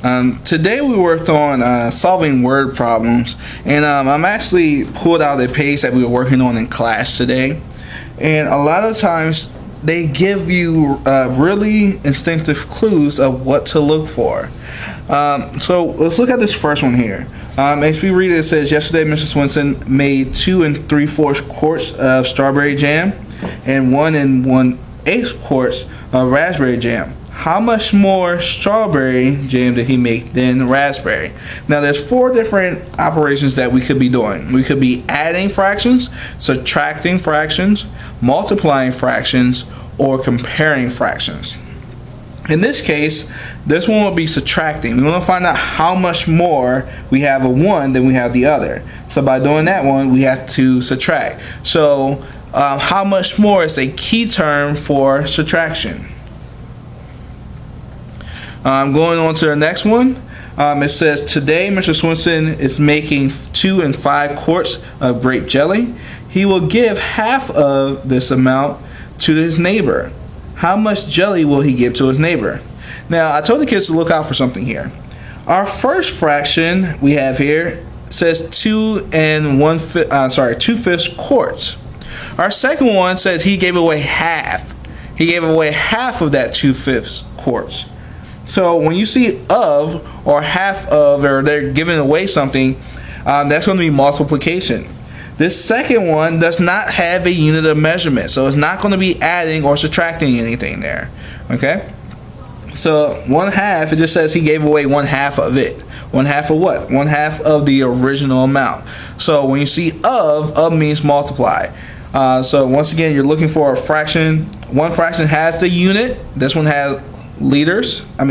Today we worked on solving word problems, and I'm actually pulled out a page that we were working on in class today. And a lot of times they give you really instinctive clues of what to look for. So let's look at this first one here. If you read it, it says, yesterday Mr. Swinson made 2 3/4 quarts of strawberry jam and 1 1/8 quarts of raspberry jam. How much more strawberry jam did he make than raspberry? Now there's 4 different operations that we could be doing. We could be adding fractions, subtracting fractions, multiplying fractions, or comparing fractions. In this case, this one will be subtracting. We want to find out how much more we have of one than we have the other. So by doing that one, we have to subtract. So how much more is a key term for subtraction. Going on to the next one. It says, today Mr. Swinson is making 2 5 quarts of grape jelly. He will give half of this amount to his neighbor. How much jelly will he give to his neighbor? Now, I told the kids to look out for something here. Our first fraction we have here says 2 2/5 quarts. Our second one says he gave away half. He gave away half of that 2/5 quarts. So when you see of or half of, or they're giving away something, that's going to be multiplication. This second one does not have a unit of measurement, so it's not going to be adding or subtracting anything there. Okay? So 1/2, it just says he gave away 1/2 of it. 1/2 of what? 1/2 of the original amount. So when you see of means multiply. So once again, you're looking for a fraction. One fraction has the unit. This one has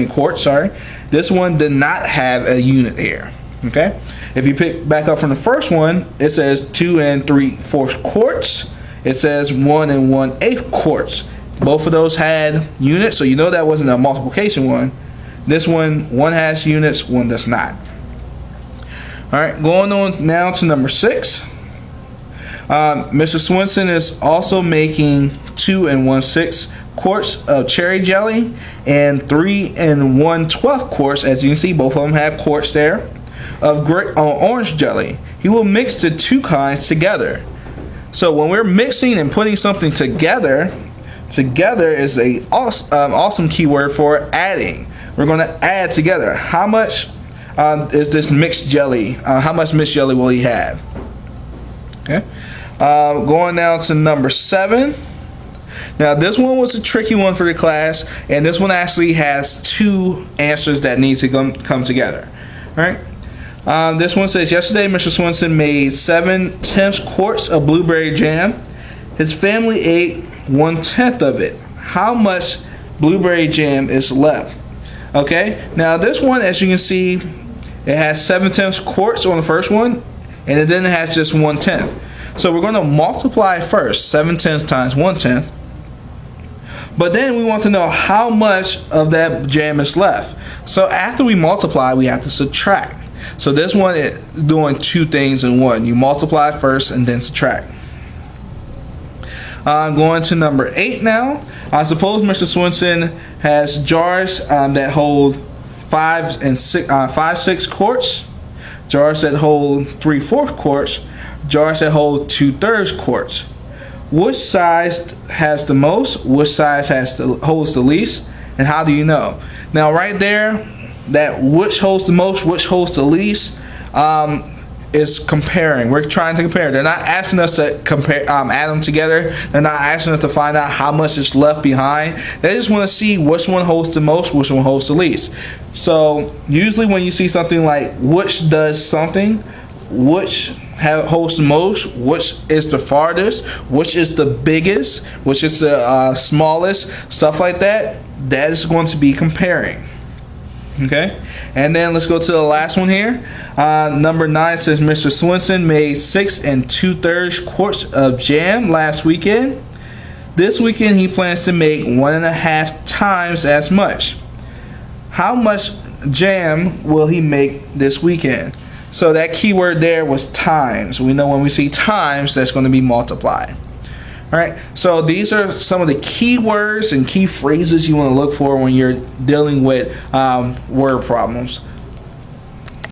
quarts, sorry. This one did not have a unit here. Okay? If you pick back up from the first one, it says 2 3/4 quarts. It says 1 1/8 quarts. Both of those had units, so you know that wasn't a multiplication one. This one has units, one does not. Alright, going on now to number 6. Mr. Swinson is also making 2 1/6 quarts of cherry jelly and 3 1/12 quarts, as you can see both of them have quarts there, of orange jelly. He will mix the 2 kinds together. So when we're mixing and putting something together is a awesome keyword for adding. We're going to add together. How much is this mixed jelly? How much mixed jelly will he have? Okay. Going down to number 7. Now this one was a tricky one for the class, and this one actually has 2 answers that need to come together. All right. This one says, yesterday Mr. Swinson made 7/10 quarts of blueberry jam. His family ate 1/10 of it. How much blueberry jam is left? Okay, now this one, as you can see, it has 7/10 quarts on the first one, and then it has just 1/10. So we're going to multiply first, 7/10 times 1/10. But then we want to know how much of that jam is left. So after we multiply, we have to subtract. So this one is doing 2 things in one. You multiply first and then subtract. Going to number 8 now. Suppose Mr. Swinson has jars that hold 5 6 quarts, jars that hold 3/4 quarts, jars that hold 2/3 quarts. Which size has the most? Which size holds the least? And how do you know? Now right there, that which holds the most, which holds the least, is comparing. We're trying to compare. They're not asking us to compare, add them together. They're not asking us to find out how much is left behind. They just want to see which one holds the most, which one holds the least. So usually when you see something like which does something, which holds the most, which is the farthest, which is the biggest, which is the smallest, stuff like that, that is going to be comparing. Okay, and then let's go to the last one here. Number 9 says Mr. Swinson made 6 2/3 quarts of jam last weekend. This weekend he plans to make 1.5 times as much. How much jam will he make this weekend? So that keyword there was times. We know when we see times, that's going to be multiply. All right, so these are some of the key words and key phrases you want to look for when you're dealing with word problems.